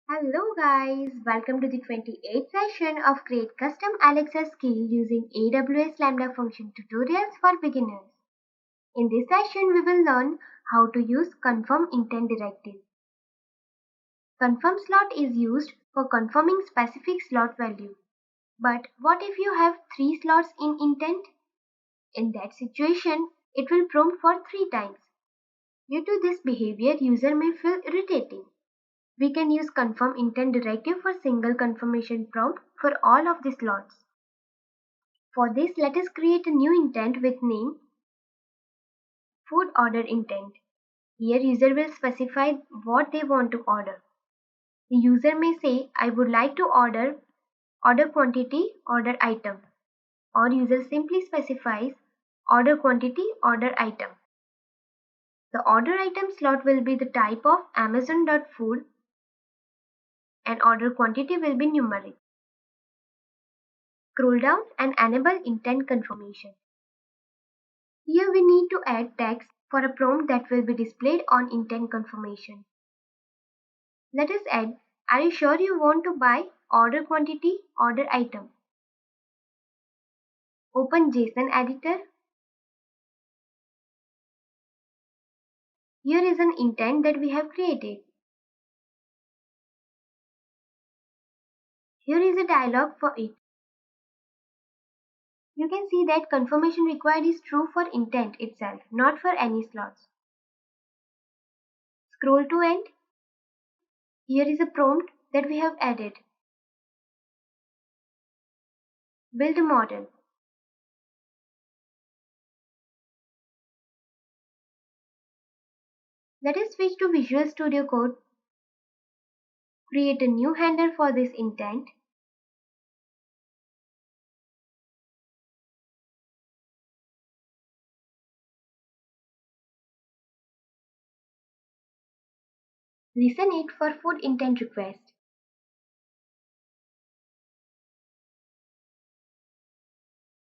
Hello guys, welcome to the 28th session of Create Custom Alexa skill using AWS Lambda function tutorials for beginners. In this session, we will learn how to use ConfirmIntent Directive. Confirm slot is used for confirming specific slot value. But what if you have 3 slots in intent? In that situation, it will prompt for 3 times. Due to this behavior, user may feel irritating. We can use ConfirmIntent Directive for single confirmation prompt for all of the slots. For this, let us create a new intent with name Food Order Intent. Here, user will specify what they want to order. The user may say, I would like to order quantity, order item. Or user simply specifies order quantity, order item. The order item slot will be the type of Amazon.food and order quantity will be numeric. Scroll down and enable intent confirmation. Here we need to add text for a prompt that will be displayed on intent confirmation. Let us add, are you sure you want to buy order quantity, order item? Open JSON editor. Here is an intent that we have created. Here is a dialog for it. You can see that confirmation required is true for intent itself, not for any slots. Scroll to end. Here is a prompt that we have added. Build a model. Let us switch to Visual Studio Code. Create a new handler for this intent. Listen it for food intent request.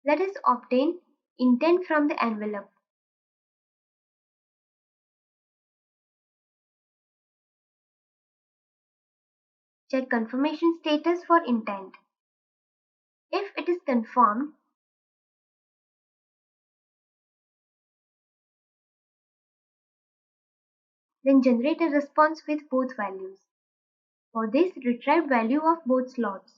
Let us obtain intent from the envelope. Check confirmation status for intent. If it is confirmed, then generate a response with both values. For this, retrieve value of both slots.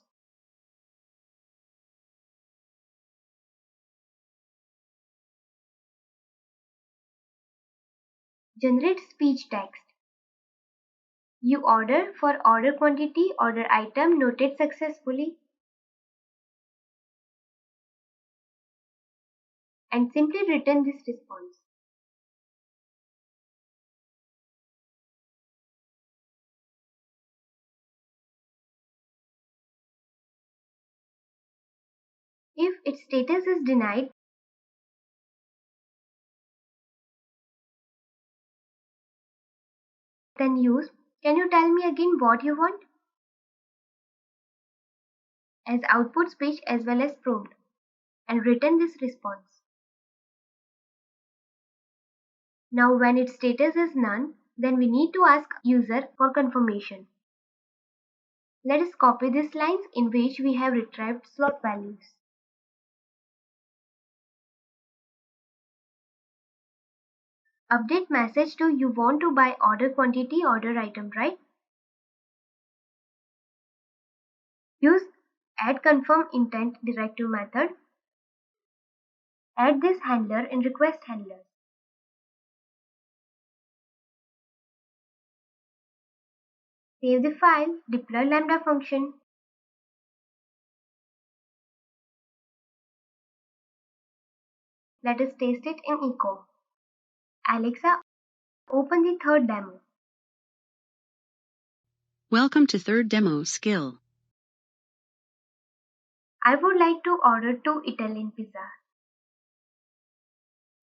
Generate speech text. You order for order quantity, order item noted successfully, and simply return this response. If its status is denied, then use, can you tell me again what you want? As output speech as well as prompt, and return this response. Now when its status is none, then we need to ask user for confirmation. Let us copy these lines in which we have retrieved slot values. Update message to you want to buy order quantity, order item, right? Use add confirm intent directive method. Add this handler in request handler. Save the file, deploy Lambda function. Let us test it in echo. Alexa, open the third demo. Welcome to third demo skill. I would like to order 2 Italian pizza.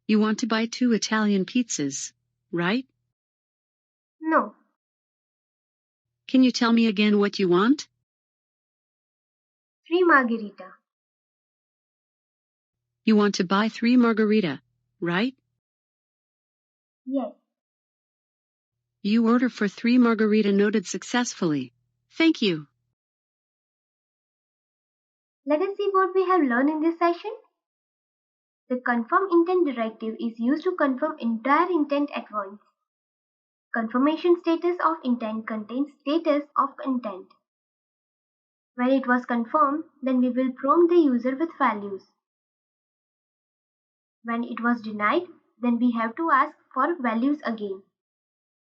You want to buy 2 Italian pizzas, right? No. Can you tell me again what you want? 3 margherita. You want to buy 3 margarita, right? Yes. You order for 3 margarita noted successfully. Thank you. Let us see what we have learned in this session. The ConfirmIntent Directive is used to confirm entire intent at once. Confirmation status of intent contains status of intent. When it was confirmed, then we will prompt the user with values. When it was denied, then we have to ask for values again.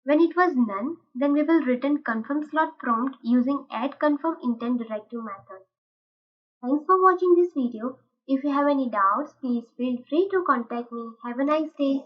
When it was none, then we will return confirm slot prompt using add confirm intent directive method. Thanks for watching this video. If you have any doubts, please feel free to contact me. Have a nice day.